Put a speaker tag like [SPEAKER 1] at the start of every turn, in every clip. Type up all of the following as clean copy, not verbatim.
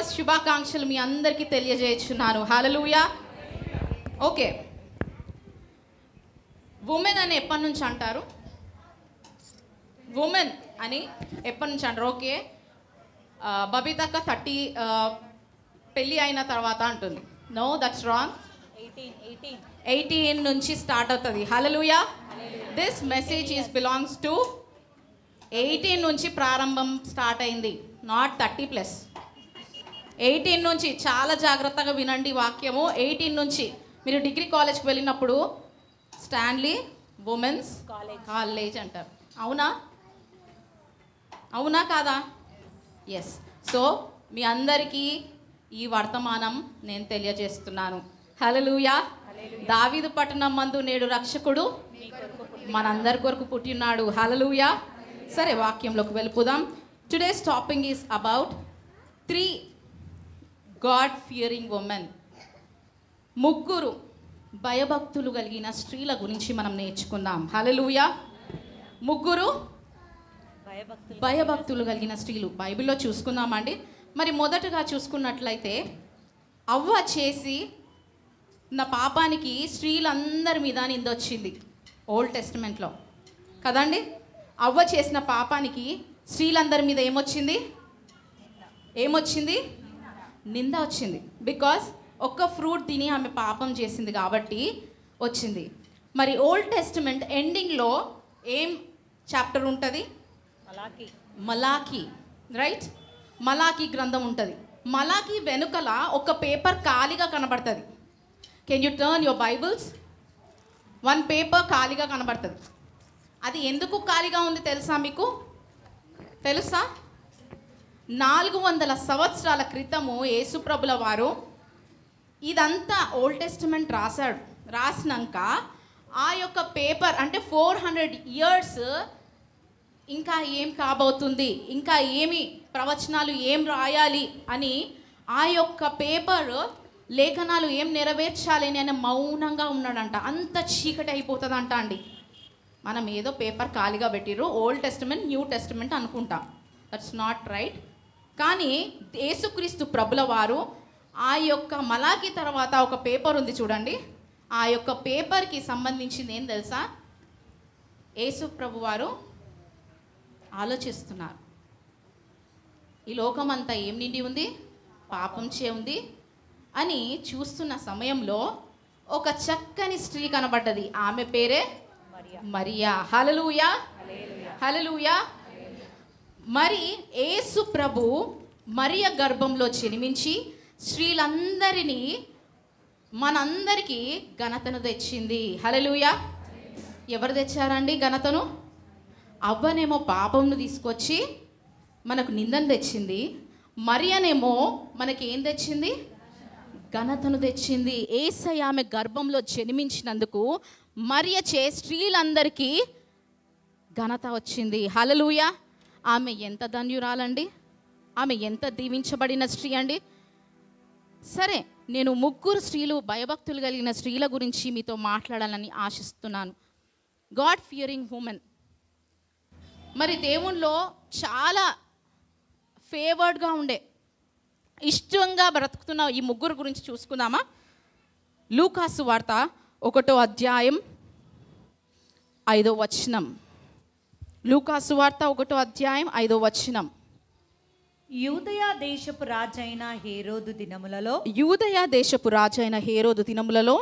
[SPEAKER 1] Christmas శుభాకాంక్షలు మీ అందరికీ తెలియజేస్తున్నాను. హల్లెలూయా. ఓకే, ఉమెన్ అని ఎప్పటి నుంచి అంటారు? ఉమెన్ అని ఎప్పటి నుంచి అంటారు? ఓకే, బబితక్క 30 పెళ్ళి అయిన తర్వాత అంటుంది. No, that's wrong. 18 నుంచి స్టార్ట్ అవుతుంది. Hallelujah. This message is belongs to 18 నుంచి ప్రారంభం స్టార్ట్ అయింది, నాట్ 30+. 18 నుంచి చాలా జాగ్రత్తగా వినండి వాక్యము. 18 నుంచి మీరు డిగ్రీ కాలేజ్కి వెళ్ళినప్పుడు స్టాన్లీ ఉమెన్స్ కాలేజ్ అంటారు. అవునా? అవునా కాదా? ఎస్. సో మీ అందరికీ ఈ వర్తమానం నేను తెలియజేస్తున్నాను. హల్లెలూయా. దావీదు పట్టణం మందు నేడు రక్షకుడు మనందరి కొరకు పుట్టినాడు. హల్లెలూయా. సరే, వాక్యంలోకి వెళ్ళిపోదాం. Today's topic is about 3 God Fearing women. 3 భయభక్తులు కలిగిన స్త్రీల గురించి మనం నేర్చుకుందాం. హల్లెలూయా. 3 భయభక్తులు కలిగిన స్త్రీలు బైబిల్లో చూసుకుందామండి. మరి మొదటగా చూసుకున్నట్లయితే అవ్వ చేసి నా పాపానికి స్త్రీలందరి మీద నిందొచ్చింది ఓల్డ్ టెస్టిమెంట్లో కదండి. అవ్వ చేసిన పాపానికి స్త్రీలందరి మీద ఏమొచ్చింది? నింద వచ్చింది. బికాస్ ఒక్క ఫ్రూట్ తిని ఆమె పాపం చేసింది కాబట్టి వచ్చింది. మరి ఓల్డ్ టెస్టిమెంట్ ఎండింగ్లో ఏం చాప్టర్ ఉంటుంది? మలాకి, రైట్? మలాకి గ్రంథం ఉంటుంది. మలాకి వెనుకల ఒక పేపర్ ఖాళీగా కనబడుతుంది. Can you turn your Bibles? 1 paper ఖాళీగా కనబడుతుంది. అది ఎందుకు ఖాళీగా ఉంది తెలుసా? మీకు తెలుసా? 400 సంవత్సరాల క్రితము యేసుప్రభుల వారు ఇదంతా ఓల్డ్ టెస్టిమెంట్ రాసినాక ఆ యొక్క పేపర్ అంటే 400 ఇయర్స్ ఇంకా ఏం కాబోతుంది, ఇంకా ఏమి ప్రవచనాలు ఏం రాయాలి అని ఆ యొక్క పేపర్ లేఖనాలు ఏం నెరవేర్చాలి అని ఆయన మౌనంగా ఉన్నాడంట. అంత చీకటి అయిపోతుందంట అండి. మనం ఏదో పేపర్ ఖాళీగా పెట్టిర్రు, ఓల్డ్ టెస్టిమెంట్ న్యూ టెస్టిమెంట్ అనుకుంటాం. That's not right. కానీ యేసుక్రీస్తు ప్రభుల వారు ఆ యొక్క మలాకి తర్వాత ఒక పేపర్ ఉంది చూడండి. ఆ యొక్క పేపర్కి సంబంధించింది ఏం తెలుసా? యేసు ప్రభు వారు ఆలోచిస్తున్నారు, ఈ లోకమంతా ఏం నిండి ఉంది? పాపం చే ఉంది అని చూస్తున్న సమయంలో ఒక చక్కని స్త్రీ కనబడ్డది. ఆమె పేరే మరియా. హల్లెలూయా. హల్లెలూయా. మరి యేసు ప్రభు మరియ గర్భంలో జన్మించి స్త్రీలందరినీ మనందరికీ ఘనతను తెచ్చింది. హల్లెలూయా. ఎవరు తెచ్చారండి ఘనతను? అవ్వనేమో పాపంను తీసుకొచ్చి మనకు నిందను తెచ్చింది. మరియనేమో మనకి ఏం తెచ్చింది? ఘనతను తెచ్చింది. యేసయ్య ఆమె గర్భంలో జన్మించినందుకు మరియ స్త్రీలందరికీ ఘనత వచ్చింది. హల్లెలూయా. ఆమె ఎంత ధన్యురాలండి, ఆమె ఎంత దీవించబడిన స్త్రీ అండి. సరే, నేను 3 స్త్రీలు భయభక్తులు కలిగిన స్త్రీల గురించి మీతో మాట్లాడాలని ఆశిస్తున్నాను. God Fearing women. మరి దేవునిలో చాలా ఫేవర్డ్గా ఉండే ఇష్టంగా బ్రతుకుతున్న ఈ 3 గురించి చూసుకుందామా? లూకాసు వార్త 1వ అధ్యాయం 5వ వచనం. లూకాసు వార్త 1వ అధ్యాయం 5వ వచనం.
[SPEAKER 2] యూదయ దేశపు రాజైన హేరోదు దినములలో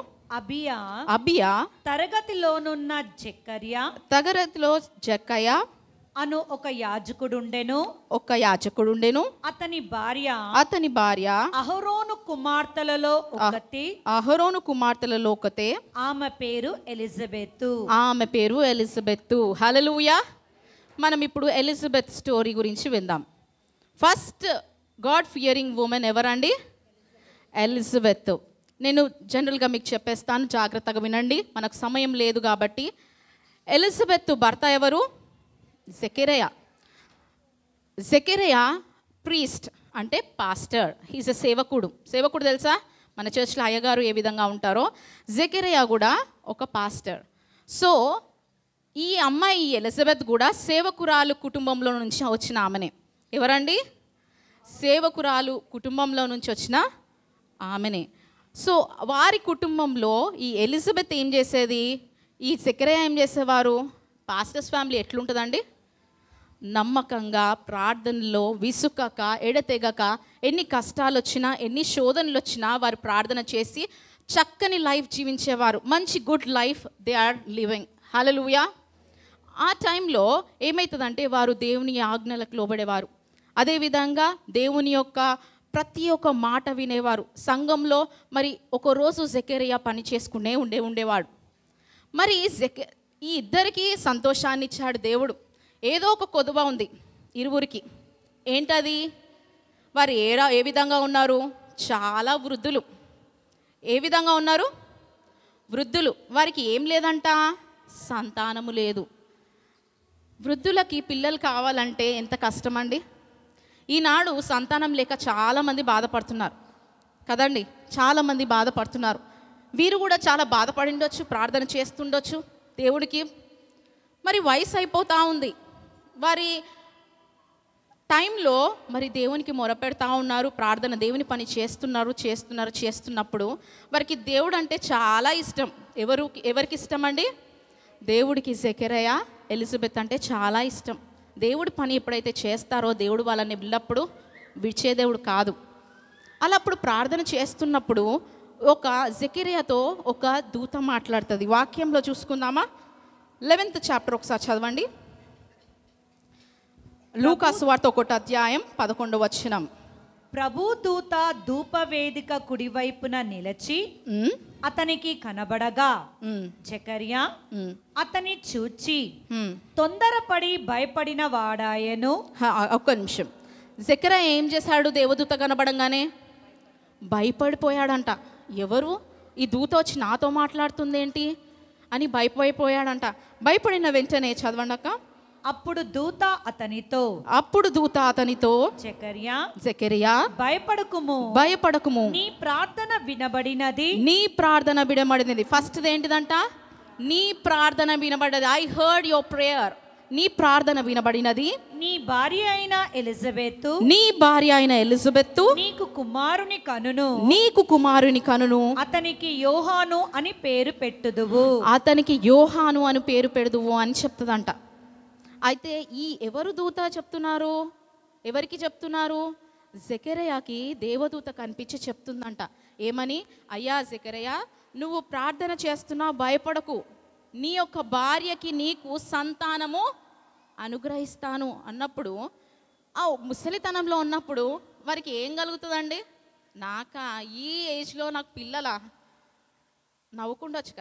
[SPEAKER 2] అబియా తరగతిలో జక్కయ్య అను ఒక యాజకుడుండెను. అతని భార్య అహరోను కుమార్తెలలో ఒకతే. ఆమె పేరు ఎలిజబెతు. హల్లెలూయా. మనం ఇప్పుడు ఎలిజబెత్ స్టోరీ గురించి విందాం. ఫస్ట్ గాడ్ ఫియరింగ్ ఉమెన్ ఎవరండి? ఎలిజబెత్. నేను జనరల్గా మీకు చెప్పేస్తాను, జాగ్రత్తగా వినండి, మనకు సమయం లేదు కాబట్టి. ఎలిజబెత్ భర్త ఎవరు? జెకరియా ప్రీస్ట్ అంటే పాస్టర్. హీస్ ఎ సేవకుడు. తెలుసా? మన చర్చ్లో అయ్యగారు ఏ విధంగా ఉంటారో జెకరియా కూడా ఒక పాస్టర్. సో ఈ అమ్మాయి ఎలిజబెత్ కూడా సేవకురాలు కుటుంబంలో నుంచి వచ్చిన ఆమెనే. ఎవరండి? సేవకురాలు కుటుంబంలో నుంచి వచ్చిన ఆమెనే. సో వారి కుటుంబంలో ఈ ఎలిజబెత్ ఏం చేసేది, ఈ జకరియా ఏం చేసేవారు? పాస్టర్స్ ఫ్యామిలీ ఎట్లుంటుందండి? నమ్మకంగా ప్రార్థనలో విసుకక ఎడతెగక, ఎన్ని కష్టాలు వచ్చినా ఎన్ని శోధనలు వచ్చినా వారు ప్రార్థన చేసి చక్కని లైఫ్ జీవించేవారు. మంచి good life they are living. Hallelujah. ఆ టైంలో ఏమవుతుందంటే వారు దేవుని ఆజ్ఞలకు లోబడేవారు. అదేవిధంగా దేవుని యొక్క ప్రతి ఒక్క మాట వినేవారు. సంఘంలో మరి ఒకరోజు జకరియా పని చేసుకునే ఉండేవాడు. మరి ఈ ఇద్దరికి సంతోషాన్ని ఇచ్చాడు దేవుడు. ఏదో ఒక కొదువ ఉంది ఇరువురికి. ఏంటది? వారు ఏ విధంగా ఉన్నారు? చాలా వృద్ధులు. ఏ విధంగా ఉన్నారు? వృద్ధులు. వారికి ఏం లేదంట? సంతానము లేదు. వృద్ధులకి పిల్లలు కావాలంటే ఎంత కష్టమండి. ఈనాడు సంతానం లేక చాలామంది బాధపడుతున్నారు కదండి. చాలామంది బాధపడుతున్నారు. వీరు కూడా చాలా బాధపడిండొచ్చు, ప్రార్థన చేస్తుండొచ్చు దేవుడికి. మరి వయసు అయిపోతూ ఉంది. వారి టైంలో మరి దేవునికి మొరపెడతా ఉన్నారు, ప్రార్థన దేవుని పని చేస్తున్నప్పుడు వారికి దేవుడు అంటే చాలా ఇష్టం. ఎవరికి ఇష్టం అండి? దేవుడికి జకరియా ఎలిజబెత్ అంటే చాలా ఇష్టం. దేవుడి పని ఎప్పుడైతే చేస్తారో దేవుడు వాళ్ళని ఎల్లప్పుడూ విడిచే దేవుడు కాదు. అలా అప్పుడు ప్రార్థన చేస్తున్నప్పుడు ఒక జకరియాతో ఒక దూత మాట్లాడుతుంది. వాక్యంలో చూసుకుందామా? 11th చాప్టర్ ఒకసారి చదవండి. లూకా సువార్త 1వ అధ్యాయం 11వ వచనం.
[SPEAKER 3] ప్రభు దూత ధూపవేదిక కుడివైపున నిలిచి అతనికి కనబడగా జకరియా అతని చూచి తొందరపడి భయపడిన వాడాయను.
[SPEAKER 2] ఒక్క నిమిషం. జకరియా ఏం చేశాడు? దేవదూత కనబడంగానే భయపడిపోయాడంట. ఎవరు ఈ దూత వచ్చి నాతో మాట్లాడుతుంది ఏంటి అని భయపడిపోయాడంట. భయపడిన వెంటనే చదవండి అక్క.
[SPEAKER 3] అప్పుడు దూత అతనితో జకరియా భయపడకుము, నీ ప్రార్థన వినబడినది.
[SPEAKER 2] ఫస్ట్ ఏంటిదంట? నీ ప్రార్థన వినబడ్డది. I heard your prayer. నీ ప్రార్థన వినబడినది.
[SPEAKER 3] నీ భార్య అయిన ఎలిజబెత్తు నీకు కుమారుని కనును, అతనికి యోహాను అని పేరు పెట్టుదువు
[SPEAKER 2] అని చెప్తుందంట. అయితే ఈ ఎవరు దూత చెప్తున్నారు? ఎవరికి చెప్తున్నారు? జకరియాకి దేవదూత కనిపించి చెప్తుందంట. ఏమని? అయ్యా జకరియా, నువ్వు ప్రార్థన చేస్తున్నావు, భయపడకు, నీ యొక్క భార్యకి నీకు సంతానము అనుగ్రహిస్తాను అన్నప్పుడు, ఆ ముసలితనంలో ఉన్నప్పుడు వారికి ఏం కలుగుతుందండి? ఈ ఏజ్లో నాకు పిల్లలా? నవ్వుకుండొచ్చు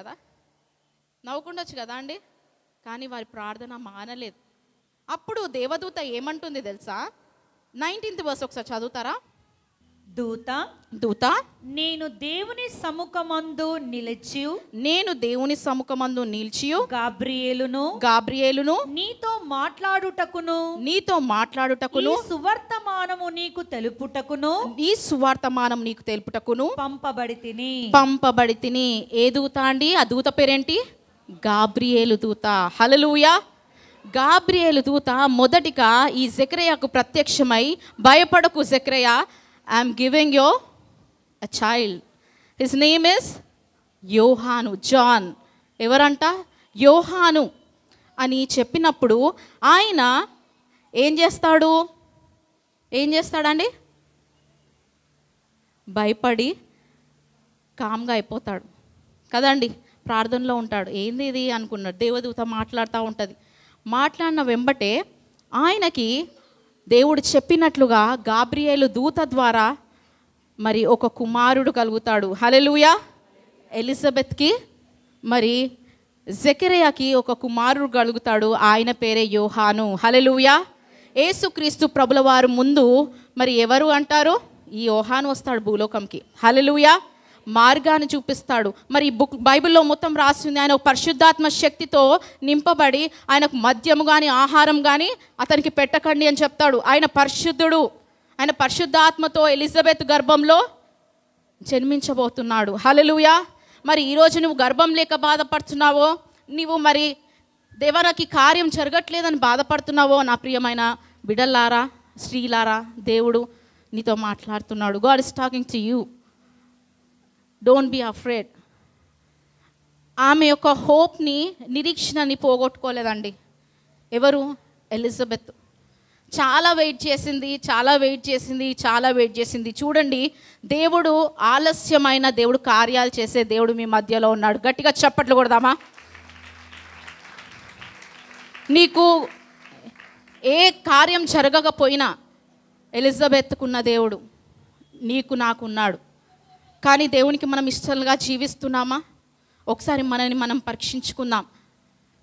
[SPEAKER 2] కదా అండి. కానీ వారి ప్రార్థన మానలేదు. అప్పుడు దేవదూత ఏమంటుంది తెలుసా? 19th verse ఒకసారి చదువుతారా? దూత
[SPEAKER 3] నేను దేవుని సముఖమందు నిలిచి గాబ్రియేలును నీతో మాట్లాడుటకును
[SPEAKER 2] ఈ
[SPEAKER 3] సువర్తమానము నీకు తెలుపుటకును
[SPEAKER 2] పంపబడి తిని. ఏ దూత అండి? ఆ దూత పేరేంటి? గాబ్రియేలు దూత. హల్లెలూయా. గాబ్రియేలు దూత మొదటిగా ఈ జకరియాకు ప్రత్యక్షమై, భయపడకు Jakariya, I'm giving you a child, his name is Yohanu, John. ఎవరంట? యోహాను అని చెప్పినప్పుడు ఆయన ఏం చేస్తాడండి? భయపడి కామ్గా అయిపోతాడు కదండి. ప్రార్థనలో ఉంటాడు. ఏంది ఇది అనుకున్నాడు. దేవదూత మాట్లాడుతూ ఉంటుంది. మాట్లాడిన వెంబటే ఆయనకి దేవుడు చెప్పినట్లుగా గాబ్రియేలు దూత ద్వారా మరి ఒక కుమారుడు కలుగుతాడు. హల్లెలూయా. ఎలిజబెత్కి మరి జకరియాకి ఒక కుమారుడు కలుగుతాడు. ఆయన పేరే యోహాను. హల్లెలూయా. యేసుక్రీస్తు ప్రభుల వారు ముందు మరి ఎవరు అంటారు? ఈ యోహాను వస్తాడు భూలోకంకి. హల్లెలూయా. మార్గాన్ని చూపిస్తాడు. మరి బైబిల్లో మొత్తం రాసింది, ఆయన పరిశుద్ధాత్మ శక్తితో నింపబడి ఆయనకు మద్యము కానీ ఆహారం కానీ అతనికి పెట్టకండి అని చెప్తాడు. ఆయన పరిశుద్ధుడు. ఆయన పరిశుద్ధాత్మతో ఎలిజబెత్ గర్భంలో జన్మించబోతున్నాడు. హల్లెలూయా. మరి ఈరోజు నువ్వు గర్భం లేక బాధపడుతున్నావో, నువ్వు మరి దేవరాకి కార్యం జరగట్లేదని బాధపడుతున్నావో, నా ప్రియమైన బిడ్డలారా, స్త్రీలారా, దేవుడు నీతో మాట్లాడుతున్నాడు. God is talking to you. Don't be afraid. ఆమె యొక్క హోప్ని, నిరీక్షణని పోగొట్టుకోలేదండి. ఎవరు? ఎలిజబెత్. చాలా వెయిట్ చేసింది. చూడండి, దేవుడు ఆలస్యమైన దేవుడు కార్యాలు చేసే దేవుడు మీ మధ్యలో ఉన్నాడు. గట్టిగా చప్పట్లు కొడదామా? నీకు ఏ కార్యం జరగకపోయినా ఎలిజబెత్కున్న దేవుడు నీకు నాకున్నాడు. కానీ దేవునికి మనం ఇష్టంగా జీవిస్తున్నామా? ఒకసారి మనని మనం పరీక్షించుకుందాం.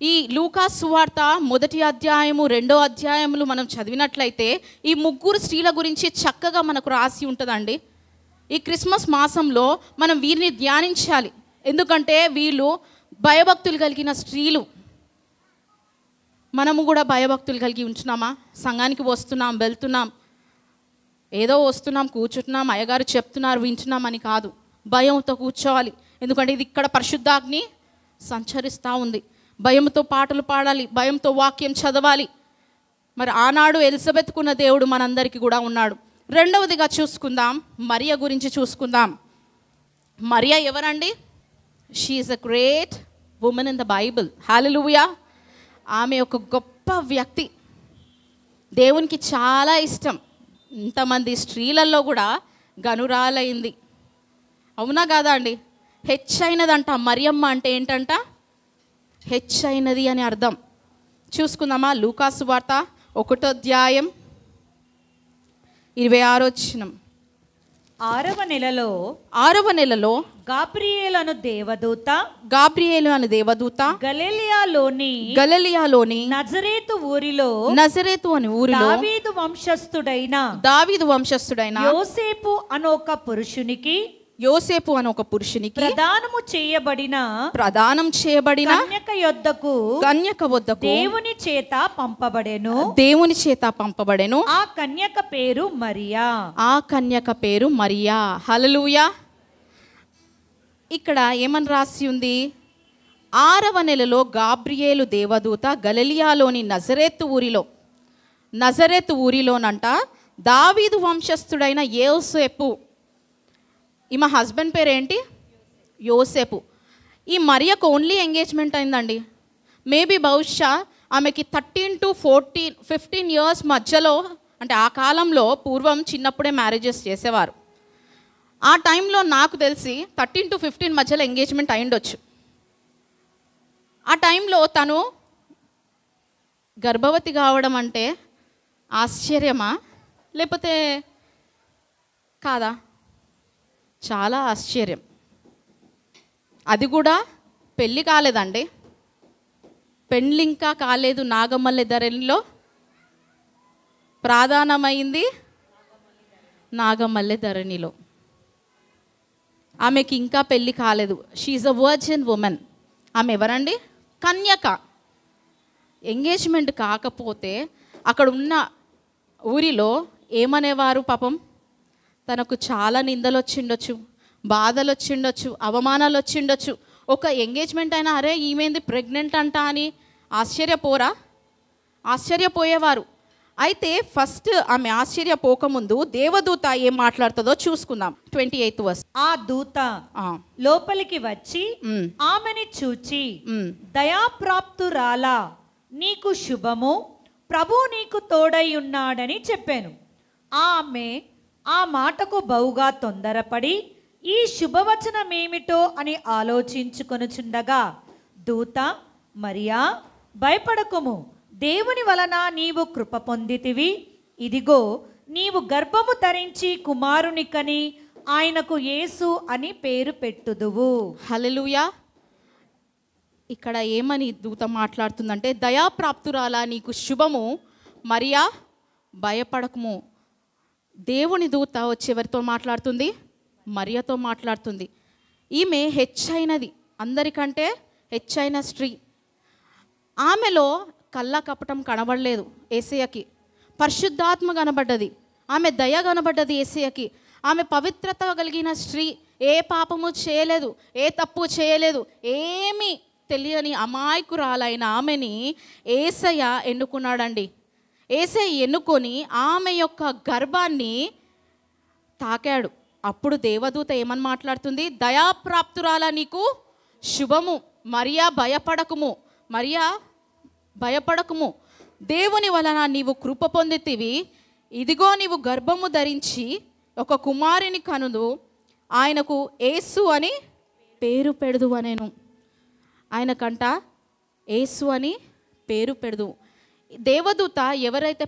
[SPEAKER 2] ఈ లూకా సువార్త 1వ అధ్యాయము 2వ అధ్యాయములు మనం చదివినట్లయితే ఈ 3 స్త్రీల గురించి చక్కగా మనకు రాసి ఉంటుందండి. ఈ క్రిస్మస్ మాసంలో మనం వీరిని ధ్యానించాలి. ఎందుకంటే వీళ్ళు భయభక్తులు కలిగిన స్త్రీలు. మనము కూడా భయభక్తులు కలిగి ఉంటున్నామా? సంఘానికి వస్తున్నాం, వెళ్తున్నాం, ఏదో వస్తున్నాం, కూర్చుంటున్నాం, అయ్యగారు చెప్తున్నారు వింటున్నాం అని కాదు. భయంతో కూర్చోవాలి. ఎందుకంటే ఇది ఇక్కడ పరిశుద్ధాగ్ని సంచరిస్తూ ఉంది. భయంతో పాటలు పాడాలి, భయంతో వాక్యం చదవాలి. మరి ఆనాడు ఎలిజబెత్కున్న దేవుడు మనందరికీ కూడా ఉన్నాడు. రెండవదిగా చూసుకుందాం, మరియ గురించి చూసుకుందాం. మరియ ఎవరండి? She is a great woman in the Bible. Hallelujah. ఆమె ఒక గొప్ప వ్యక్తి, దేవునికి చాలా ఇష్టం. ఇంతమంది స్త్రీలలో కూడా గనురాలైంది. అవునా కాదా అండి? హెచ్చైనదంట. మరియమ్మ అంటే ఏంటంట? హెచ్చైనది అని అర్థం. చూసుకుందామా? లూకా సువార్త 1వ అధ్యాయం 26వ వచనం.
[SPEAKER 3] 6వ నెలలో గాబ్రియేలు అను దేవదూత గలిలయలోని నజరేతు అని ఊరిలో దావీదు వంశస్థుడైన యోసేపు అను ఒక పురుషునికి ప్రదానము చేయబడిన కన్యక వద్దకు దేవుని చేత పంపబడెను. ఆ కన్యక పేరు మరియా. హల్లెలూయా. ఇక్కడ ఏమని రాసి ఉంది? 6వ నెలలో గాబ్రియేలు దేవదూత గలిలయలోని నజరేతు ఊరిలోనంట దావీదు వంశస్థుడైన యోసేపు. ఈమె హస్బెండ్ పేరు ఏంటి? యోసేపు. ఈ మరియకు ఓన్లీ ఎంగేజ్మెంట్ అయిందండి. మేబీ బహుశా ఆమెకి 13 to 15 ఇయర్స్ మధ్యలో, అంటే ఆ కాలంలో పూర్వం చిన్నప్పుడే మ్యారేజెస్ చేసేవారు. ఆ టైంలో నాకు తెలిసి 13 to 15 మధ్యలో ఎంగేజ్మెంట్ అయ్యుండొచ్చు. ఆ టైంలో తను గర్భవతి కావడం అంటే ఆశ్చర్యమా లేకపోతే కాదా? చాలా ఆశ్చర్యం. అది కూడా పెళ్ళి కాలేదండి. పెళ్ళి ఇంకా కాలేదు. నాగమల్లి ధరణిలో ప్రాధానమైంది నాగమల్లి ధరణిలో. ఆమెకి ఇంకా పెళ్ళి కాలేదు. She is a virgin women. ఆమె ఎవరండి? కన్యక. ఎంగేజ్మెంట్ కాకపోతే అక్కడ ఉన్న ఊరిలో ఏమనేవారు? పాపం తనకు చాలా నిందలు వచ్చిండొచ్చు, బాధలు వచ్చిండొచ్చు, అవమానాలు వచ్చిండొచ్చు. ఒక ఎంగేజ్మెంట్ అయినా అరే ఈమెంది ప్రెగ్నెంట్ అంట అని ఆశ్చర్యపోయేవారు. అయితే ఫస్ట్ ఆమె ఆశ్చర్యపోకముందు దేవదూత ఏం మాట్లాడుతుందో చూసుకుందాం. 28వ verse. ఆ దూత లోపలికి వచ్చి ఆమెని చూచి, దయాప్రాప్తురాలా, నీకు శుభము, ప్రభు నీకు తోడై ఉన్నాడని చెప్పాను. ఆమె ఆ మాటకు బహుగా తొందరపడి ఈ శుభవచనమేమిటో అని ఆలోచించుకొనుచుండగా దూత, మరియా, భయపడకుము, దేవుని వలన నీవు కృప పొందితివి. ఇదిగో నీవు గర్భము ధరించి కుమారుని కని ఆయనకు యేసు అని పేరు పెట్టుదువు.
[SPEAKER 2] హల్లెలూయా. ఇక్కడ ఏమని దూత మాట్లాడుతుందంటే, దయాప్రాప్తురాలా, నీకు శుభము, మరియా, భయపడకము. దేవుని దూత వచ్చి ఎవరితో మాట్లాడుతుంది? మరియతో మాట్లాడుతుంది. ఈమె హెచ్చైనది, అందరికంటే హెచ్చైన స్త్రీ. ఆమెలో కళ్ళ కపటం కనబడలేదు యేసయ్యకి. పరిశుద్ధాత్మ కనబడ్డది. ఆమె దయ కనబడ్డది యేసయ్యకి. ఆమె పవిత్రత కలిగిన స్త్రీ. ఏ పాపము చేయలేదు, ఏ తప్పు చేయలేదు. ఏమీ తెలియని అమాయకురాలైన ఆమెని యేసయ్య ఎన్నుకున్నాడండి. యేసయ్య ఎన్నుకొని ఆమె యొక్క గర్భాన్ని
[SPEAKER 3] తాకాడు. అప్పుడు దేవదూత ఏమని మాట్లాడుతుంది? దయాప్రాప్తురాల నీకు శుభము, మరియా భయపడకుము, దేవుని వలన నీవు కృప పొందితివి, ఇదిగో నీవు గర్భము ధరించి ఒక కుమారుని కనుదు, ఆయనకు యేసు అని పేరు పెడుదు అనేను. ఆయనకంట యేసు అని పేరు పెడుదు. దేవదూత ఎవరైతే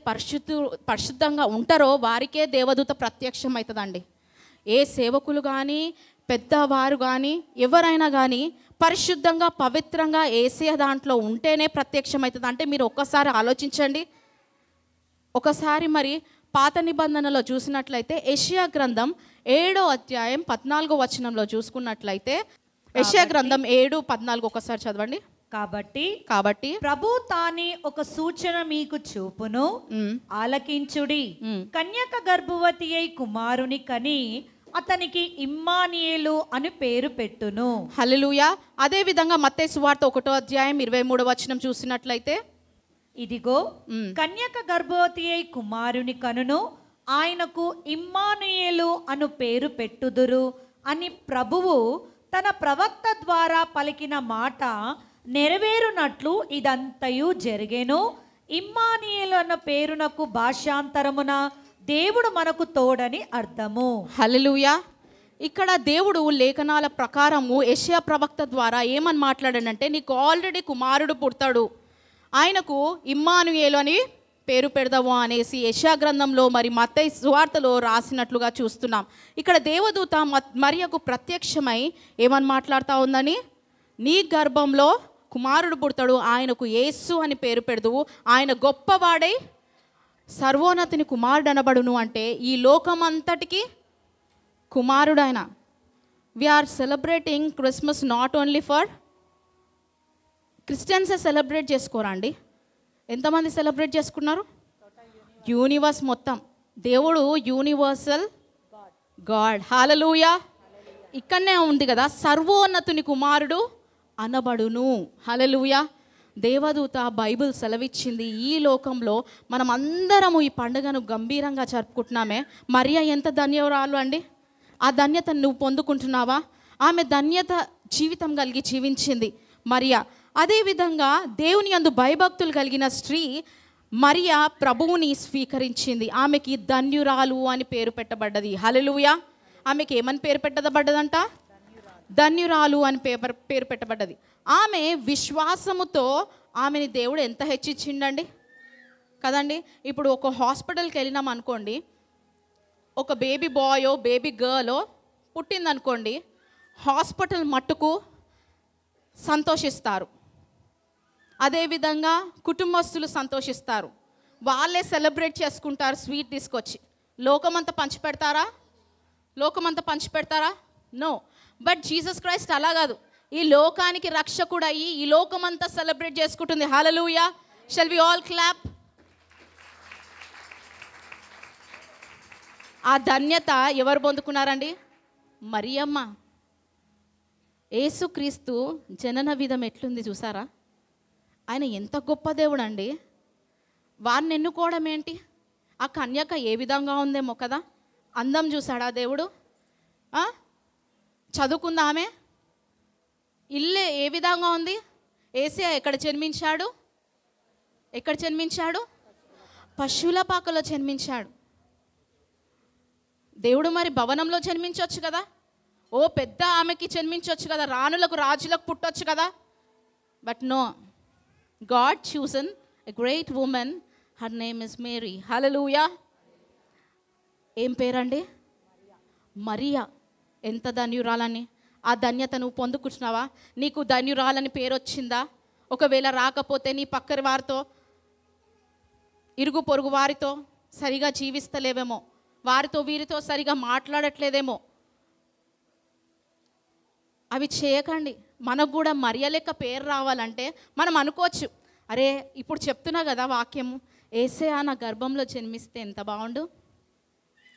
[SPEAKER 3] పరిశుద్ధంగా ఉంటారో వారికే దేవదూత ప్రత్యక్షం అవుతుందండి. ఏ సేవకులు కానీ పెద్దవారు కానీ ఎవరైనా కానీ పరిశుద్ధంగా పవిత్రంగా యేసయ్య దాంట్లో ఉంటేనే ప్రత్యక్షం అవుతుంది. అంటే మీరు ఒక్కసారి ఆలోచించండి. ఒకసారి మరి పాత నిబంధనలో చూసినట్లయితే యెషయా గ్రంథం 7వ అధ్యాయం 14వ వచనంలో చూసుకున్నట్లయితే యెషయా గ్రంథం 7:14 ఒకసారి చదవండి.
[SPEAKER 4] కాబట్టి ప్రభు తానే ఒక సూచన మీకు చూపును, ఆలకించుడి. కన్యక గర్భవతి అయి కుమారుని కని అతనికి ఇమ్మానుయేలు అని పేరు పెట్టును.
[SPEAKER 3] హల్లెలూయా. అదే విధంగా మత్తయి సువార్త 1వ అధ్యాయం 23వ వచనం చూసినట్లయితే,
[SPEAKER 4] ఇదిగో కన్యక గర్భవతి అయి కుమారుని కనును, ఆయనకు ఇమ్మానుయేలు అను పేరు పెట్టుదురు అని ప్రభువు తన ప్రవక్త ద్వారా పలికిన మాట నెరవేరునట్లు ఇదంతయు జరిగేను. ఇమ్మానుయేలు అన్న పేరునకు భాషాంతరమున దేవుడు మనకు తోడని అర్థము.
[SPEAKER 3] హల్లెలూయా. ఇక్కడ దేవుడు లేఖనాల ప్రకారము యెషయా ప్రవక్త ద్వారా ఏమని మాట్లాడాడంటే, నీకు ఆల్రెడీ కుమారుడు పుడతాడు, ఆయనకు ఇమ్మానుయేలు అని పేరు పెడదాము అనేసి యెషయా గ్రంథంలో మరి మత్తయి సువార్తలో రాసినట్లుగా చూస్తున్నాం. ఇక్కడ దేవదూత మరియకు ప్రత్యక్షమై ఏమని మాట్లాడుతూ ఉందని, నీ గర్భంలో కుమారుడు పుడతాడు, ఆయనకు యేసు అని పేరు పెడదు, ఆయన గొప్పవాడై సర్వోన్నతిని కుమారుడు అనబడును. అంటే ఈ లోకమంతటికి కుమారుడు ఆయన. We are celebrating Christmas not only for క్రిస్టియన్సే సెలబ్రేట్ చేసుకోరా అండి? ఎంతమంది సెలబ్రేట్ చేసుకున్నారు? యూనివర్స్ మొత్తం. దేవుడు యూనివర్సల్ గాడ్. హల్లెలూయా. ఇక్కడనే ఉంది కదా, సర్వోన్నతుని కుమారుడు అనబడును. హల్లెలూయా. దేవదూత బైబిల్ సెలవిచ్చింది. ఈ లోకంలో మనం అందరము ఈ పండుగను గంభీరంగా జరుపుకుంటున్నామే. మరియా ఎంత ధన్యవరాలు అండి. ఆ ధన్యతను నువ్వు పొందుకుంటున్నావా? ఆమె ధన్యత జీవితం కలిగి జీవించింది మరియా. అదేవిధంగా దేవుని యందు భయభక్తులు కలిగిన స్త్రీ మరియా ప్రభువుని స్వీకరించింది. ఆమెకి ధన్యురాలు అని పేరు పెట్టబడ్డది. హల్లెలూయా. ఆమెకి ఏమని పేరు పెట్టబడ్డదంట? ధన్యురాలు అని పేరు పెట్టబడ్డది. ఆమె విశ్వాసముతో ఆమెని దేవుడు ఎంత హెచ్చించిండండి కదండి. ఇప్పుడు ఒక హాస్పిటల్కి వెళ్ళినాం అనుకోండి, ఒక బేబీ బాయో బేబీ గర్లో పుట్టిందనుకోండి, హాస్పిటల్ మట్టుకు సంతోషిస్తారు. అదేవిధంగా కుటుంబస్తులు సంతోషిస్తారు, వాళ్ళే సెలబ్రేట్ చేసుకుంటారు స్వీట్ తీసుకొచ్చి. లోకమంతా పంచిపెడతారా? నో. బట్ జీసస్ క్రైస్ట్ అలా కాదు. ఈ లోకానికి రక్షకుడు అయ్యి ఈ లోకమంతా సెలబ్రేట్ చేసుకుంటుంది. Hallelujah. Shall we all clap? ఆ ధన్యత ఎవరు పొందుకున్నారండి? మరియమ్మ. యేసుక్రీస్తు జనన విధం ఎట్లుంది చూసారా? ఆయన ఎంత గొప్ప దేవుడు అండి. వారిని ఎన్నుకోవడం ఏంటి? ఆ కన్యక ఏ విధంగా ఉందేమో కదా. అందం చూసాడా దేవుడు? చదువుకుందా ఆమె? ఇల్లే ఏ విధంగా ఉంది? యేసయ్య ఎక్కడ జన్మించాడు? పశువుల పాకలో జన్మించాడు. దేవుడు మరి భవనంలో జన్మించవచ్చు కదా, ఓ పెద్ద ఆమెకి జన్మించవచ్చు కదా, రాణులకు రాజులకు పుట్టొచ్చు కదా. But no, God chosen a great woman, her name is Mary. Hallelujah. ఏం పేరండి? మరియా. ఎంత ధన్యురాలని. ఆ ధన్యత నువ్వు పొందుకుంటున్నావా? నీకు ధన్యురాలని పేరు వచ్చిందా? ఒకవేళ రాకపోతే నీ పక్కరి వారితో, ఇరుగు పొరుగు వారితో సరిగా జీవిస్తలేవేమో, వారితో వీరితో సరిగా మాట్లాడట్లేదేమో. అవి చేయకండి. మనకు కూడా మరియ లెక్క పేరు రావాలంటే మనం అనుకోవచ్చు, అరే ఇప్పుడు చెప్తున్నా కదా వాక్యము, యేసయ్య నా గర్భంలో జన్మిస్తే ఎంత బాగుండు.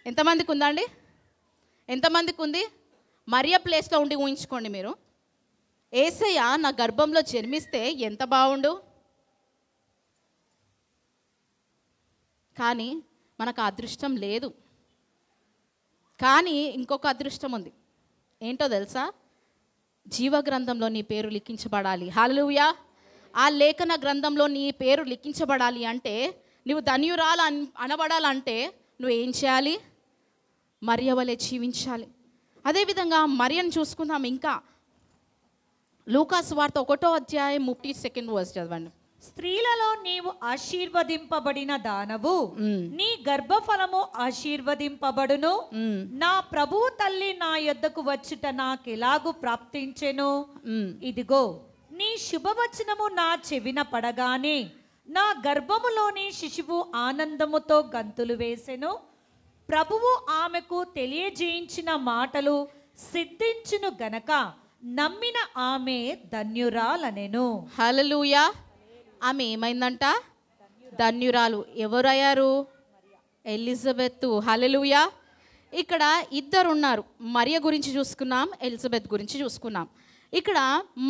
[SPEAKER 3] ఎంతమందికి ఉందండి? ఎంతమందికి ఉంది? మరియ ప్లేస్లో ఉండి ఊహించుకోండి మీరు, యేసయ్య నా గర్భంలో జన్మిస్తే ఎంత బాగుండు. కానీ మనకు అదృష్టం లేదు. కానీ ఇంకొక అదృష్టం ఉంది. ఏంటో తెలుసా? జీవ గ్రంథంలో నీ పేరు లిఖించబడాలి. హల్లెలూయా. ఆ లేఖన గ్రంథంలో నీ పేరు లిఖించబడాలి అంటే, నువ్వు ధన్యురాలు అనబడాలంటే నువ్వు ఏం చేయాలి? మరియ వలె జీవించాలి. అదేవిధంగా మరియను చూసుకుందాం. ఇంకా లూకాసు వార్త 1వ అధ్యాయం 32వ వర్స్ చదవండి.
[SPEAKER 4] స్త్రీలలో నీవు ఆశీర్వదింపబడిన దానవు, నీ గర్భఫలము ఆశీర్వదింపబడును. నా ప్రభువు తల్లి నా యొద్దకు వచ్చుట నాకెలాగు ప్రాప్తించెను? ఇదిగో నీ శుభవచనము నా చెవిన పడగానే నా గర్భములోని శిశువు ఆనందముతో గంతులు వేసెను. ప్రభువు ఆమెకు తెలియజేయించిన మాటలు సిద్ధించును గనక నమ్మిన ఆమె ధన్యురాలనెను.
[SPEAKER 3] హల్లెలూయా. ఆమె ఏమైందంట? ధన్యురాలు. ఎవరయ్యారు? ఎలిజబెత్. హల్లెలూయా. ఇక్కడ ఇద్దరు ఉన్నారు. మరియ గురించి చూసుకున్నాం, ఎలిజబెత్ గురించి చూసుకున్నాం. ఇక్కడ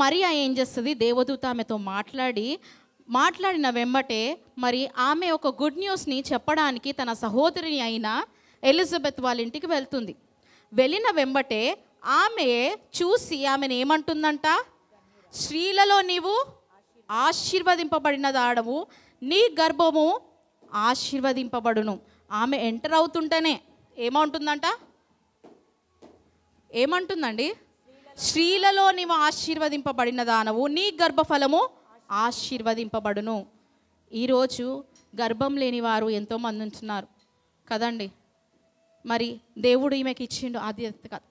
[SPEAKER 3] మరియ ఏం చేస్తుంది? దేవదూత ఆమెతో మాట్లాడిన వెంబటే మరి ఆమె ఒక గుడ్ న్యూస్ని చెప్పడానికి తన సహోదరిని అయిన ఎలిజబెత్ వాళ్ళ ఇంటికి వెళ్తుంది. వెళ్ళిన వెంబటే ఆమె చూసి ఆమెను ఏమంటుందంట? స్త్రీలలో నీవు ఆశీర్వదింపబడిన దాడవు, నీ గర్భము ఆశీర్వదింపబడును. ఆమె ఎంటర్ అవుతుంటేనే ఏమంటుందండి? స్త్రీలలో నీవు ఆశీర్వదింపబడిన దానవు, నీ గర్భఫలము ఆశీర్వదింపబడును. ఈరోజు గర్భం లేని వారు ఎంతోమంది ఉంటున్నారు కదండి. మరి దేవుడు ఈమెకి ఇచ్చిండు ఆధ్యాత్మికత.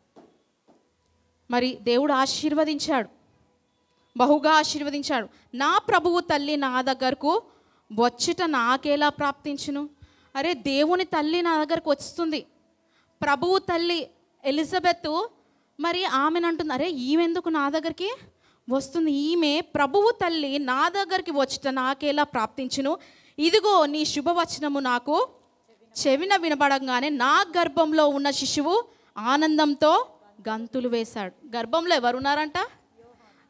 [SPEAKER 3] మరి దేవుడు ఆశీర్వదించాడు, బహుగా ఆశీర్వదించాడు. నా ప్రభువు తల్లి నా దగ్గరకు వచ్చుట నాకేలా ప్రాప్తించును? అరే, దేవుని తల్లి నా దగ్గరకు వస్తుంది. ప్రభువు తల్లి ఎలిజబెత్ మరి ఆమెను అంటుంది, అరే ఈమెందుకు నా దగ్గరికి వస్తుంది? ఈమె ప్రభువు తల్లి నా దగ్గరికి వచ్చుట నాకేలా ప్రాప్తించును? ఇదిగో నీ శుభవచనము నాకు చెవిన వినబడంగానే నా గర్భంలో ఉన్న శిశువు ఆనందంతో గంతులు వేశాడు. గర్భంలో ఎవరున్నారంట?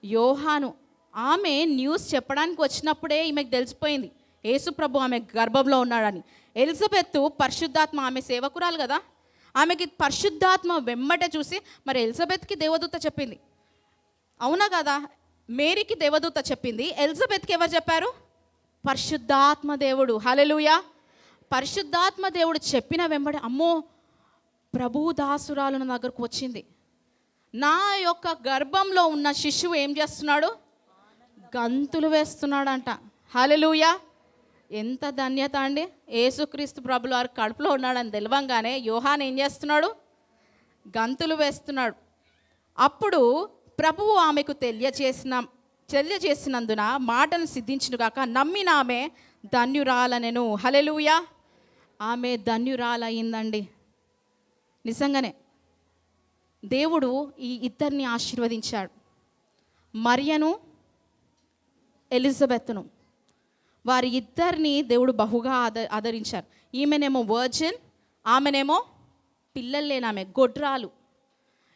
[SPEAKER 3] యోహాను. ఆమె న్యూస్ చెప్పడానికి వచ్చినప్పుడే ఈమెకు తెలిసిపోయింది యేసు ప్రభు ఆమె గర్భంలో ఉన్నాడని. ఎలిజబెత్ పరిశుద్ధాత్మ, ఆమె సేవకురాలు కదా, ఆమెకి పరిశుద్ధాత్మ వెంబటే చూసి మరి ఎలిజబెత్కి దేవదూత చెప్పింది. అవునా కదా? మేరీకి దేవదూత చెప్పింది, ఎలిజబెత్కి ఎవరు చెప్పారు? పరిశుద్ధాత్మ దేవుడు. హల్లెలూయా. పరిశుద్ధాత్మ దేవుడు చెప్పిన వెంబడి అమ్మో ప్రభువు దాసురాలు నా దగ్గరకు వచ్చింది, నా యొక్క గర్భంలో ఉన్న శిశువు ఏం చేస్తున్నాడు? గంతులు వేస్తున్నాడంట. హల్లెలూయా. ఎంత ధన్యత అండి. యేసుక్రీస్తు ప్రభుల వారు కడుపులో ఉన్నాడని తెలవంగానే యోహాన్ ఏం చేస్తున్నాడు? గంతులు వేస్తున్నాడు. అప్పుడు ప్రభువు ఆమెకు తెలియజేసినందున మాటను సిద్ధించును గాక నమ్మిన ఆమె ధన్యురాలనెను. హల్లెలూయా. ఆమె ధన్యురాలయ్యిందండి. నిజంగానే దేవుడు ఈ ఇద్దరిని ఆశీర్వదించాడు, మరియను ఎలిజబెత్ను. వారి ఇద్దరిని దేవుడు బహుగా ఆదరించారు. ఈమెనేమో వర్జిన్, ఆమెనేమో పిల్లలు లేని ఆమె, గొడ్రాలు.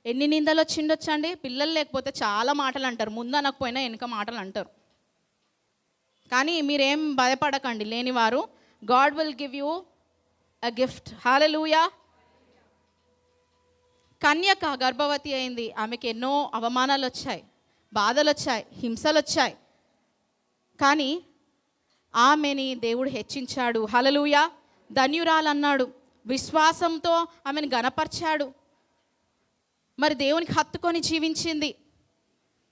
[SPEAKER 3] ఎన్ని నిందలు వచ్చిండొచ్చండి. పిల్లలు లేకపోతే చాలా మాటలు అంటారు, ముందు అనకపోయినా వెనుక మాటలు అంటారు. కానీ మీరేం భయపడకండి, లేనివారు God will give you a gift. Hallelujah. కన్యక గర్భవతి అయింది. ఆమెకి ఎన్నో అవమానాలు వచ్చాయి, బాధలు వచ్చాయి, హింసలు వచ్చాయి. కానీ ఆమెని దేవుడు హెచ్చించాడు. హల్లెలూయా. ధన్యురాలు అన్నాడు. విశ్వాసంతో ఆమెను గణపరిచాడు. మరి దేవునికి హత్తుకొని జీవించింది.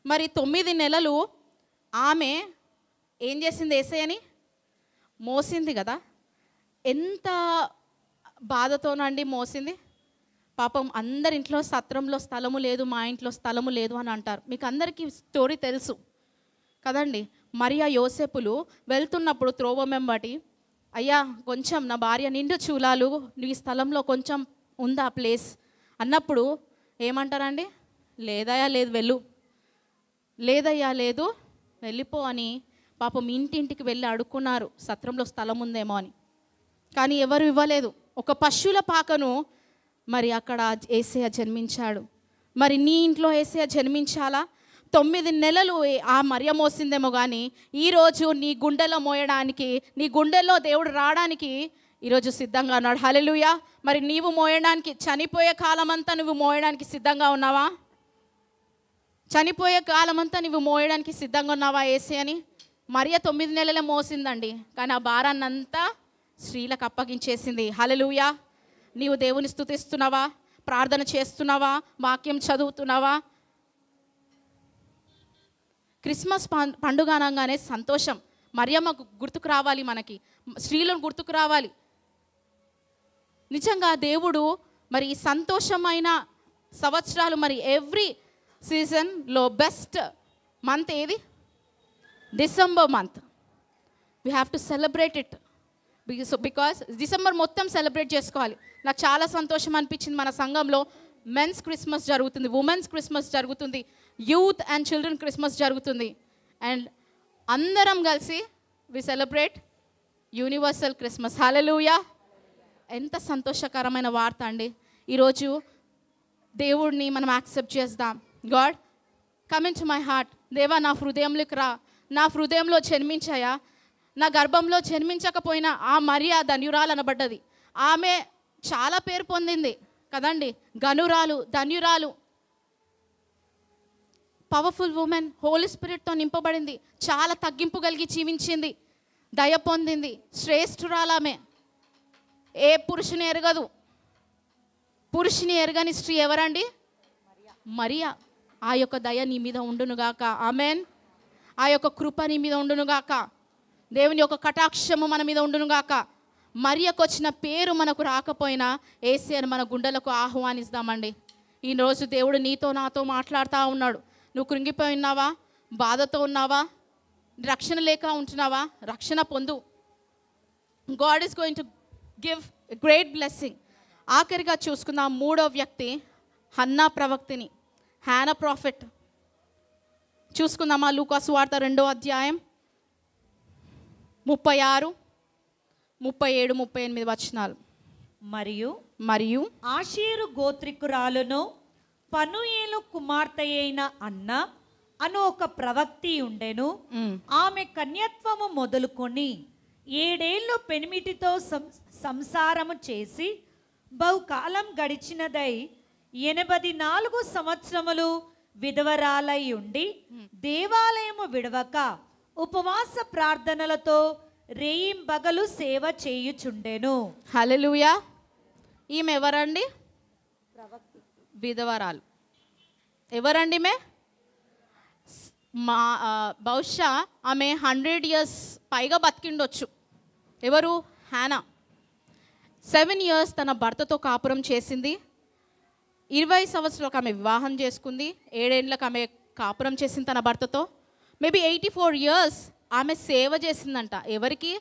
[SPEAKER 3] మరి 9 నెలలు ఆమె ఏం చేసింది? యేసయ్యని మోసింది కదా. ఎంత బాధతోనండి మోసింది. పాపం అందరింట్లో సత్రంలో స్థలము లేదు, మా ఇంట్లో స్థలము లేదు అని అంటారు. మీకు అందరికీ స్టోరీ తెలుసు కదండి. మరియా యోసేపులు వెళ్తున్నప్పుడు త్రోవ వెంబడి, అయ్యా కొంచెం నా భార్య నిండు చూలాలు, నీ స్థలంలో కొంచెం ఉందా ప్లేస్ అన్నప్పుడు ఏమంటారండి? లేదయ్యా లేదు, వెళ్ళు, లేదయ్యా లేదు, వెళ్ళిపో అని పాపం ఇంటింటికి వెళ్ళి అడుక్కున్నారు సత్రంలో స్థలం ఉందేమో అని. కానీ ఎవరు ఇవ్వలేదు. ఒక పశువుల పాకను మరి అక్కడ యేసయ్య జన్మించాడు. మరి నీ ఇంట్లో యేసయ్య జన్మించాలా? 9 నెలలు ఆ మరియ మోసిందేమో కానీ ఈరోజు నీ గుండెలో మోయడానికి, నీ గుండెల్లో దేవుడు రావడానికి ఈరోజు సిద్ధంగా ఉన్నాడు. హల్లెలూయా. మరి నీవు మోయడానికి, చనిపోయే కాలమంతా నువ్వు మోయడానికి సిద్ధంగా ఉన్నావా? చనిపోయే కాలమంతా నువ్వు మోయడానికి సిద్ధంగా ఉన్నావా యేసయ్యని? మరియ 9 నెలలే మోసిందండి, కానీ ఆ భారాన్ని అంతా స్త్రీలకు అప్పగించేసింది. హల్లెలూయా. నీవు దేవుని స్తుతిస్తున్నావా? ప్రార్థన చేస్తున్నావా? వాక్యం చదువుతున్నావా? క్రిస్మస్ పండుగ అనగానే సంతోషం. మరియమ్మ గుర్తుకు రావాలి, మనకి స్త్రీలను గుర్తుకు రావాలి. నిజంగా దేవుడు మరి ఈ సంతోషమైన సంవత్సరాలు, మరి ఎవ్రీ సీజన్లో బెస్ట్ మంత్ ఏది? December month. We have to celebrate it. Because December మొత్తం సెలబ్రేట్ చేసుకోవాలి. నాకు చాలా సంతోషం అనిపించింది. మన సంఘంలో మెన్స్ క్రిస్మస్ జరుగుతుంది, ఉమెన్స్ క్రిస్మస్ జరుగుతుంది, యూత్ అండ్ చిల్డ్రన్ క్రిస్మస్ జరుగుతుంది. అండ్ అందరం కలిసి వి సెలబ్రేట్ యూనివర్సల్ క్రిస్మస్. హల్లెలూయా. ఎంత సంతోషకరమైన వార్త అండి. ఈరోజు దేవుడిని మనం యాక్సెప్ట్ చేద్దాం. God, come in to my heart. దేవా, నా హృదయంలోకి రా, నా హృదయంలో జన్మించాయా. నా గర్భంలో జన్మించకపోయినా ఆ మరియ ధన్యురాలు అనబడ్డది. ఆమె చాలా పేరు పొందింది కదండి, గనురాలు, ధన్యురాలు, పవర్ఫుల్ ఉమెన్, హోలీ స్పిరిట్తో నింపబడింది, చాలా తగ్గింపు కలిగి జీవించింది, దయ పొందింది, శ్రేష్ఠురాలామె. ఏ పురుషుని ఎరగదు. పురుషుని ఎరగని స్త్రీ ఎవరండి? మరియా. ఆ యొక్క దయ నీ మీద ఉండునుగాక. ఆమెన్. ఆ యొక్క కృప నీ మీద ఉండునుగాక. దేవుని యొక్క కటాక్షము మన మీద ఉండునుగాక. మరియకు వచ్చిన పేరు మనకు రాకపోయినా యేసయ్యను మన గుండెలకు ఆహ్వానిస్తామండి. ఈరోజు దేవుడు నీతో నాతో మాట్లాడుతూ ఉన్నాడు. నువ్వు కృంగిపోయి ఉన్నావా? బాధతో ఉన్నావా? రక్షణ లేక ఉంటున్నావా? రక్షణ పొందు. God is going to give a great blessing. ఆఖరిగా చూసుకుందాం మూడో వ్యక్తి, హన్నా ప్రవక్తిని, హానా ప్రాఫెట్. చూసుకుందామా? లూకా సువార్త 2వ అధ్యాయం 36, 37, 38 వచనాలు. మరియు
[SPEAKER 4] ఆషేరు గోత్రికురాలును పనూయేలు కుమార్తె అయిన అన్న అను ఒక ప్రవక్తి ఉండెను. ఆమె కన్యత్వము మొదలుకొని 7 ఏళ్ళు పెనిమిటితో సంసారము చేసి బహుకాలం గడిచినదై 84 సంవత్సరములు విధవరాలై ఉండి దేవాలయము విడవక ఉపవాస ప్రార్థనలతో రేయింబగలు సేవ చేయుచుండెను.
[SPEAKER 3] హల్లెలూయా. ఈమె ఎవరండి? విధవరాలు. ఎవరండి ఈమె? బహుశా ఆమె 100 years పైగా బతికిండొచ్చు. ఎవరు? హానా. 7 years తన భర్తతో కాపురం చేసింది. 20 సంవత్సరాలకు ఆమె వివాహం చేసుకుంది. 7 ఏళ్ళకు ఆమె కాపురం చేసింది తన భర్తతో. మేబీ 84 years ఆమె సేవ చేసిందంట. ఎవరికి?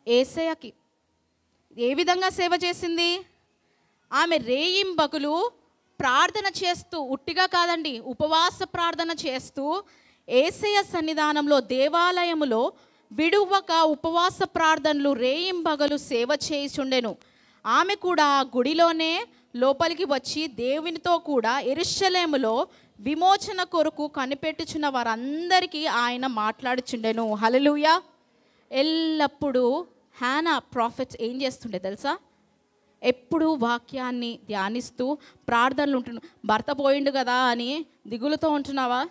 [SPEAKER 3] యేసయ్యకి. ఏ విధంగా సేవ చేసింది? ఆమె రేయింబగలు ప్రార్థన చేస్తూ, ఉట్టిగా కాదండి, ఉపవాస ప్రార్థన చేస్తూ యేసయ్య సన్నిధానంలో దేవాలయములో విడువక ఉపవాస ప్రార్థనలు రేయింబగలు సేవ చేయుచుండెను. ఆమె కూడా ఆ గుడిలోనే లోపలికి వచ్చి దేవునితో కూడా యెరూషలేములో విమోచన కొరకు కనిపెట్టుచున్న వారందరికీ ఆయన మాట్లాడుచుండెను. హల్లెలూయా. ఎల్లప్పుడూ హానా ప్రాఫెట్ ఏం చేస్తుండే తెలుసా? ఎప్పుడు వాక్యాన్ని ధ్యానిస్తూ ప్రార్థనలు ఉంటున్నా. భర్త పోయిండు కదా అని దిగులుతో ఉంటున్నావా?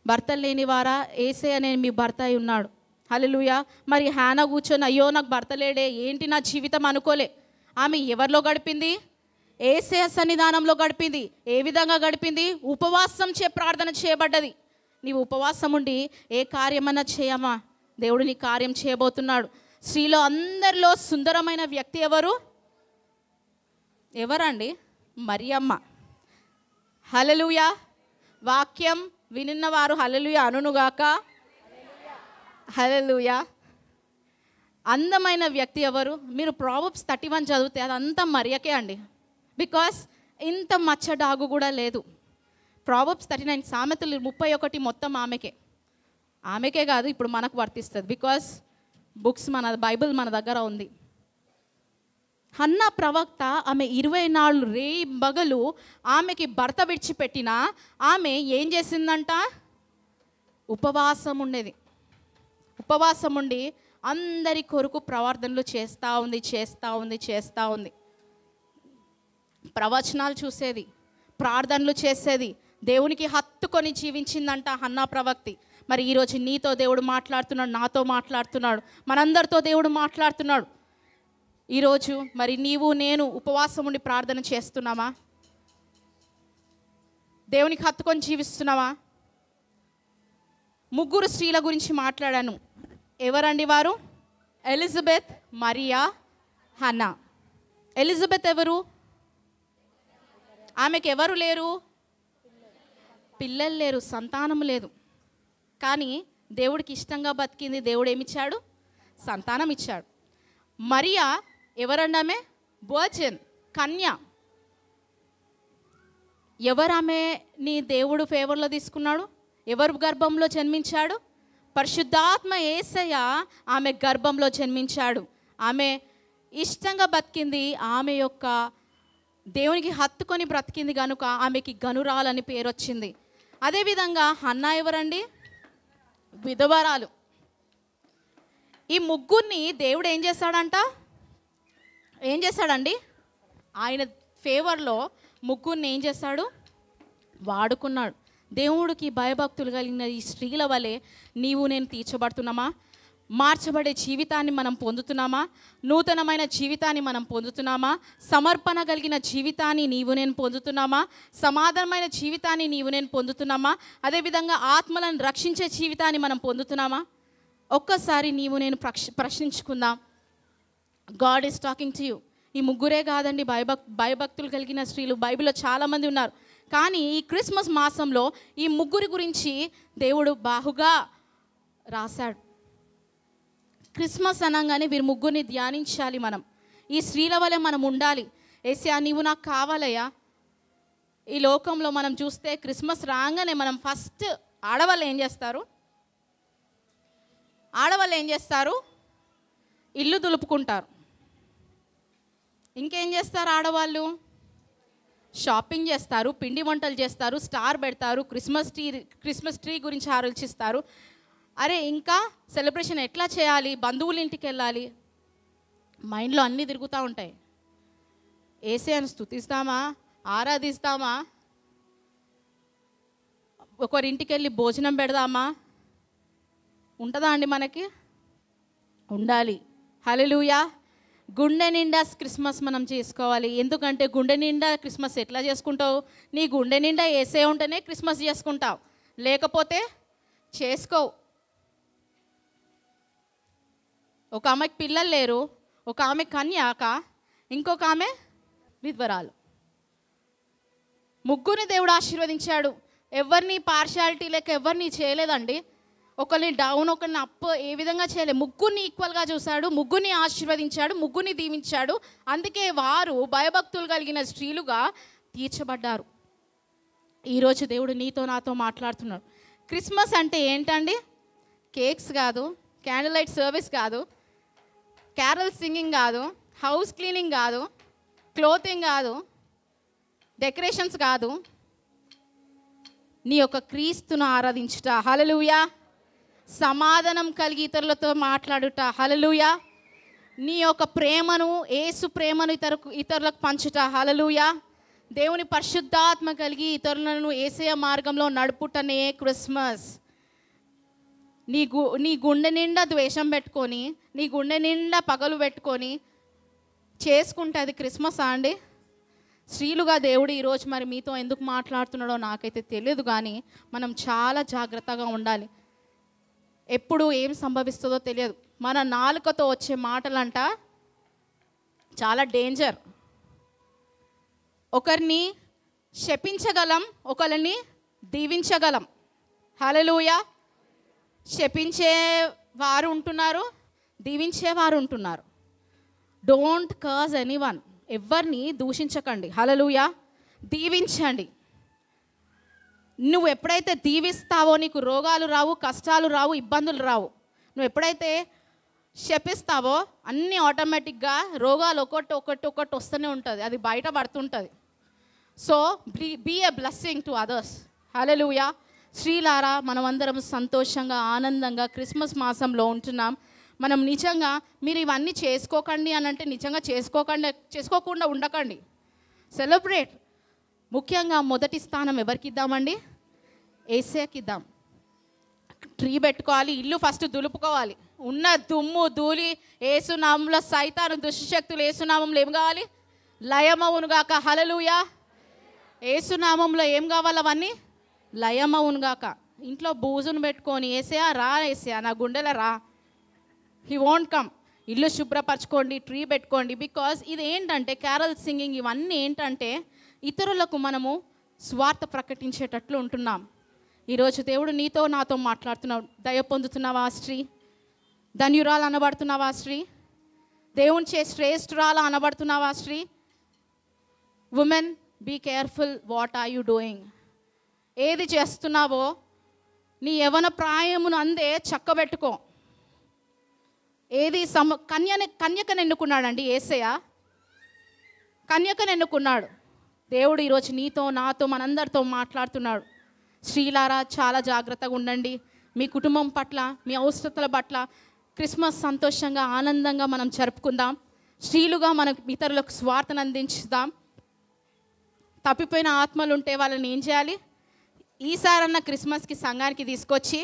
[SPEAKER 3] భర్త లేని వారా? యేసయ్య అనే మీ భర్త అయి ఉన్నాడు. హల్లెలూయా. మరి హానా కూర్చొని అయ్యో నాకు భర్త లేడే, ఏంటి నా జీవితం అనుకోలే. ఆమె ఎవరిలో గడిపింది? యేసయ్య సన్నిధానంలో గడిపింది. ఏ విధంగా గడిపింది? ఉపవాసం ప్రార్థన చేయబడ్డది. నీవు ఉపవాసం ఉండి ఏ కార్యమన్నా చేయమా? దేవుడు నీ కార్యం చేయబోతున్నాడు. స్త్రీలో అందరిలో సుందరమైన వ్యక్తి ఎవరు? ఎవరండి? మరియమ్మ. హల్లెలూయా. వాక్యం వినిన్నవారు హల్లెలూయా అనునుగాక. హల్లెలూయా. అందమైన వ్యక్తి ఎవరు? మీరు ప్రావర్బ్స్ 31 చదివితే అదంతా మరియకే అండి. బికాస్ ఇంత మచ్చడాగు కూడా లేదు. ప్రావర్బ్స్ 39, సామెతలు 31 మొత్తం ఆమెకే కాదు, ఇప్పుడు మనకు వర్తిస్తుంది. బికాస్ బుక్స్ మన బైబిల్ మన దగ్గర ఉంది. హన్నా ప్రవక్త ఆమె 24 రేయింబగలు ఆమెకి భర్త విడిచిపెట్టినా ఆమె ఏం చేసిందంట? ఉపవాసం ఉండేది. ఉపవాసం ఉండి అందరి కొరకు ప్రార్థనలు చేస్తూ ఉంది. ప్రవచనాలు చూసేది, ప్రార్థనలు చేసేది, దేవునికి హత్తుకొని జీవించిందంట హన్నా ప్రవక్తి. మరి ఈరోజు నీతో దేవుడు మాట్లాడుతున్నాడు, నాతో మాట్లాడుతున్నాడు, మనందరితో దేవుడు మాట్లాడుతున్నాడు. ఈరోజు మరి నీవు నేను ఉపవాసం ఉండి ప్రార్థన చేస్తున్నామా? దేవునికి హత్తుకొని జీవిస్తున్నామా? 3 స్త్రీల గురించి మాట్లాడాను. ఎవరండి వారు? Elizabeth, Mariya, Hannah. ఎలిజబెత్ ఎవరు? ఆమెకు ఎవరు లేరు? పిల్లలు లేరు, సంతానం లేదు. కానీ దేవుడికి ఇష్టంగా బతికింది. దేవుడు ఏమిచ్చాడు? సంతానం ఇచ్చాడు. మరియా ఎవరండి? ఆమె వర్జిన్, కన్య. ఎవరామె నీ దేవుడు ఫేవర్లో తీసుకున్నాడు? ఎవరు గర్భంలో జన్మించాడు? పరిశుద్ధాత్మ యేసయ్య ఆమె గర్భంలో జన్మించాడు. ఆమె ఇష్టంగా బతికింది, ఆమె యొక్క దేవునికి హత్తుకొని బ్రతికింది కనుక ఆమెకి గనురాలని పేరు వచ్చింది. అదేవిధంగా హన్నా ఎవరండి? విధవరాలు. ఈ 3 దేవుడు ఏం చేశాడండి? ఆయన ఫేవర్లో 3 ఏం చేశాడు? వాడుకున్నాడు. దేవుడికి భయభక్తులు కలిగిన ఈ స్త్రీల వలె నీవు నేను తీర్చబడుతున్నామా? మార్చబడే జీవితాన్ని మనం పొందుతున్నామా? నూతనమైన జీవితాన్ని మనం పొందుతున్నామా? సమర్పణ కలిగిన జీవితాన్ని నీవు నేను పొందుతున్నామా? సమాధానమైన జీవితాన్ని నీవు నేను పొందుతున్నామా? అదేవిధంగా ఆత్మలను రక్షించే జీవితాన్ని మనం పొందుతున్నామా? ఒక్కసారి నీవు నేను ప్రశ్నించుకుందాం. God is talking to you. ఈ 3 కాదండి భయభక్తులు కలిగిన స్త్రీలు బైబిల్లో చాలామంది ఉన్నారు. కానీ ఈ క్రిస్మస్ మాసంలో ఈ 3 గురించి దేవుడు బాహుగా రాశాడు. క్రిస్మస్ అనగానే వీరు 3 ధ్యానించాలి. మనం ఈ స్త్రీల వలె మనం ఉండాలి. యేసయ్యా నీవు నాకు కావాలయ్యా. ఈ లోకంలో మనం చూస్తే క్రిస్మస్ రాగానే మనం ఫస్ట్ ఆడవాళ్ళు ఏం చేస్తారు? ఇల్లు దులుపుకుంటారు. ఇంకేం చేస్తారు ఆడవాళ్ళు? షాపింగ్ చేస్తారు, పిండి వంటలు చేస్తారు, స్టార్ పెడతారు, క్రిస్మస్ ట్రీ గురించి ఆలోచిస్తారు. అరే ఇంకా సెలబ్రేషన్ ఎట్లా చేయాలి, బంధువుల ఇంటికి వెళ్ళాలి, మైండ్లో అన్నీ తిరుగుతూ ఉంటాయి. యేసయ్యను స్తుతిస్తామా, ఆరాధిస్తామా, ఒకరింటికి వెళ్ళి భోజనం పెడదామా? ఉంటుందా అండి? మనకి ఉండాలి. హల్లెలూయా. గుండె నిండా క్రిస్మస్ మనం చేసుకోవాలి. ఎందుకంటే గుండె నిండా క్రిస్మస్ ఎట్లా చేసుకుంటావు? నీ గుండె నిండా యేసయ్య ఉంటేనే క్రిస్మస్ చేసుకుంటావు, లేకపోతే చేసుకోవు. ఒక ఆమెకి పిల్లలు లేరు, ఒక ఆమె కన్యాక, ఇంకొక ఆమె విధ్వరాలు. 3 దేవుడు ఆశీర్వదించాడు. ఎవరిని పార్షాలిటీ లేక ఎవరిని చేయలేదండి. ఒకరిని డౌన్, ఒకరిని అప్ ఏ విధంగా చేయలేదు. 3 ఈక్వల్గా చూశాడు, 3 ఆశీర్వదించాడు, 3 దీవించాడు. అందుకే వారు భయభక్తులు కలిగిన స్త్రీలుగా తీర్చబడ్డారు. ఈరోజు దేవుడు నీతో నాతో మాట్లాడుతున్నాడు. క్రిస్మస్ అంటే ఏంటండి? కేక్స్ కాదు, క్యాండిల్ లైట్ సర్వీస్ కాదు, క్యారల్ సింగింగ్ కాదు, హౌస్ క్లీనింగ్ కాదు, క్లోతింగ్ కాదు, డెకరేషన్స్ కాదు. నీ యొక్క క్రీస్తును ఆరాధించుట. హల్లెలూయా. సమాధానం కలిగి ఇతరులతో మాట్లాడుట. హల్లెలూయా. నీ యొక్క ప్రేమను, యేసు ప్రేమను ఇతరులకు పంచుట. హల్లెలూయా. దేవుని పరిశుద్ధాత్మ కలిగి ఇతరులను యేసయ్య మార్గంలో నడుపుటనే క్రిస్మస్. నీ గుండె నిండా ద్వేషం పెట్టుకొని, నీ గుండె నిండా పగలు పెట్టుకొని చేసుకుంటే అది క్రిస్మస్ అండి? స్త్రీలుగా దేవుడు ఈరోజు మరి మీతో ఎందుకు మాట్లాడుతున్నాడో నాకైతే తెలియదు. కానీ మనం చాలా జాగ్రత్తగా ఉండాలి. ఎప్పుడు ఏం సంభవిస్తుందో తెలియదు. మన నాలుకతో వచ్చే మాటలంట చాలా డేంజర్. ఒకరిని శపించగలం, ఒకరిని దీవించగలం. హల్లెలూయా. శపించేవారు ఉంటున్నారు, దీవించేవారు ఉంటున్నారు. Don't curse anyone. ఎవరిని దూషించకండి. హల్లెలూయా. దీవించండి. నువ్వు ఎప్పుడైతే దీవిస్తావో నీకు రోగాలు రావు, కష్టాలు రావు, ఇబ్బందులు రావు. నువ్వు ఎప్పుడైతే శపిస్తావో అన్నీ ఆటోమేటిక్గా రోగాలు ఒకటి వస్తూనే ఉంటుంది, అది బయట పడుతుంటుంది. So be a blessing to others. Hallelujah. స్త్రీలారా, మనమందరం సంతోషంగా ఆనందంగా క్రిస్మస్ మాసంలో ఉంటున్నాం. మనం నిజంగా మీరు ఇవన్నీ చేసుకోకండి అని అంటే నిజంగా చేసుకోకుండా ఉండకండి. సెలబ్రేట్. ముఖ్యంగా మొదటి స్థానం ఎవరికి ఇద్దామండి? యేసయ్యకి ఇద్దాం. ట్రీ పెట్టుకోవాలి, ఇల్లు ఫస్ట్ దులుపుకోవాలి. ఉన్న దుమ్ము ధూళి యేసునామంలో సైతాను దుష్టశక్తులు యేసునామంలో ఏం కావాలి? లయమవునుగాక. హల్లెలూయా. యేసునామంలో ఏం కావాలి? అవన్నీ లయమవునుగాక. ఇంట్లో బూజును పెట్టుకొని యేసయ్యా రా, యేసయ్యా నా గుండెల రా, హీ వోంట్ కమ్. ఇల్లు శుభ్రపరచుకోండి, ట్రీ పెట్టుకోండి. బికాజ్ ఇది ఏంటంటే క్యారల్ సింగింగ్ ఇవన్నీ ఏంటంటే ఇతరులకు మనము స్వార్థ ప్రకటించేటట్లు ఉంటున్నాం. ఈరోజు దేవుడు నీతో నాతో మాట్లాడుతున్నావు. దయ పొందుతున్నావా స్త్రీ? ధన్యురాలు అనబడుతున్నావా స్త్రీ? దేవుని చే శ్రేష్ఠురాలు అనబడుతున్నావా స్త్రీ? Women, be careful what are you doing. ఏది చేస్తున్నావో నీ యవన ప్రాయమును అందే చక్కబెట్టుకో. ఏది కన్యకను ఎన్నుకున్నాడండి యేసయ్య. కన్యకను ఎన్నుకున్నాడు దేవుడు. ఈరోజు నీతో నాతో మనందరితో మాట్లాడుతున్నాడు. స్త్రీలారా చాలా జాగ్రత్తగా ఉండండి. మీ కుటుంబం పట్ల, మీ అవసరతల పట్ల క్రిస్మస్ సంతోషంగా ఆనందంగా మనం జరుపుకుందాం. స్త్రీలుగా మనం ఇతరులకు స్వార్థను అందించుదాం. తప్పిపోయిన ఆత్మలు ఉంటే వాళ్ళని ఏం చేయాలి? ఈసారన్న క్రిస్మస్కి సంఘానికి తీసుకొచ్చి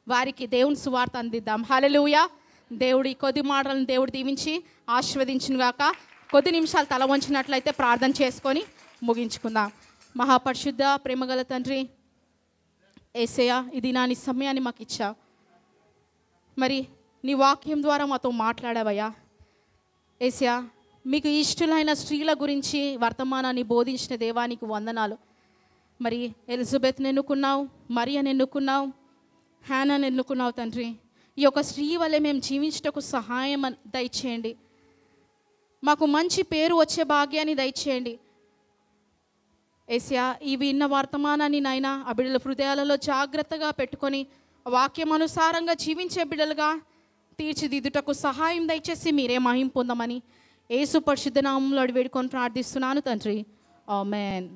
[SPEAKER 3] వారికి దేవుని సువార్త అందిద్దాం. హల్లెలూయా. దేవుడి కొద్ది మాటలను దేవుడు దీవించి ఆశీర్వదించునుగాక. కొద్ది నిమిషాలు తల వంచినట్లయితే ప్రార్థన చేసుకొని ముగించుకుందాం. మహాపరిశుద్ధ ప్రేమగల తండ్రి యేసయ్య, ఇది నా నీ సమయాన్ని మాకు ఇచ్చా. మరి నీ వాక్యం ద్వారా మాతో మాట్లాడావయ్యా. యేసయ్య, మీకు ఇష్టలైన స్త్రీల గురించి వర్తమానాన్ని బోధించిన దేవానికి వందనాలు. మరి ఎలిజబెత్ని ఎన్నుకున్నావు, మరియని ఎన్నుకున్నావు, హ్యానాని ఎన్నుకున్నావు తండ్రి. ఈ యొక్క స్త్రీ వల్లే మేము జీవించటకు సహాయం దయచేయండి. మాకు మంచి పేరు వచ్చే భాగ్యాన్ని దయచేయండి. యేసయ్య, ఈ విన్న వర్తమానాన్ని నాయనా ఆ బిడ్డల హృదయాలలో జాగ్రత్తగా పెట్టుకొని వాక్యం అనుసారంగా జీవించే బిడ్డలుగా తీర్చిదిద్దుటకు సహాయం దయచేసి మీరే మహిమ పొందమని యేసు పరిశుద్ధ నామములో వేడుకొని ప్రార్థిస్తున్నాను తండ్రి. ఆమేన్.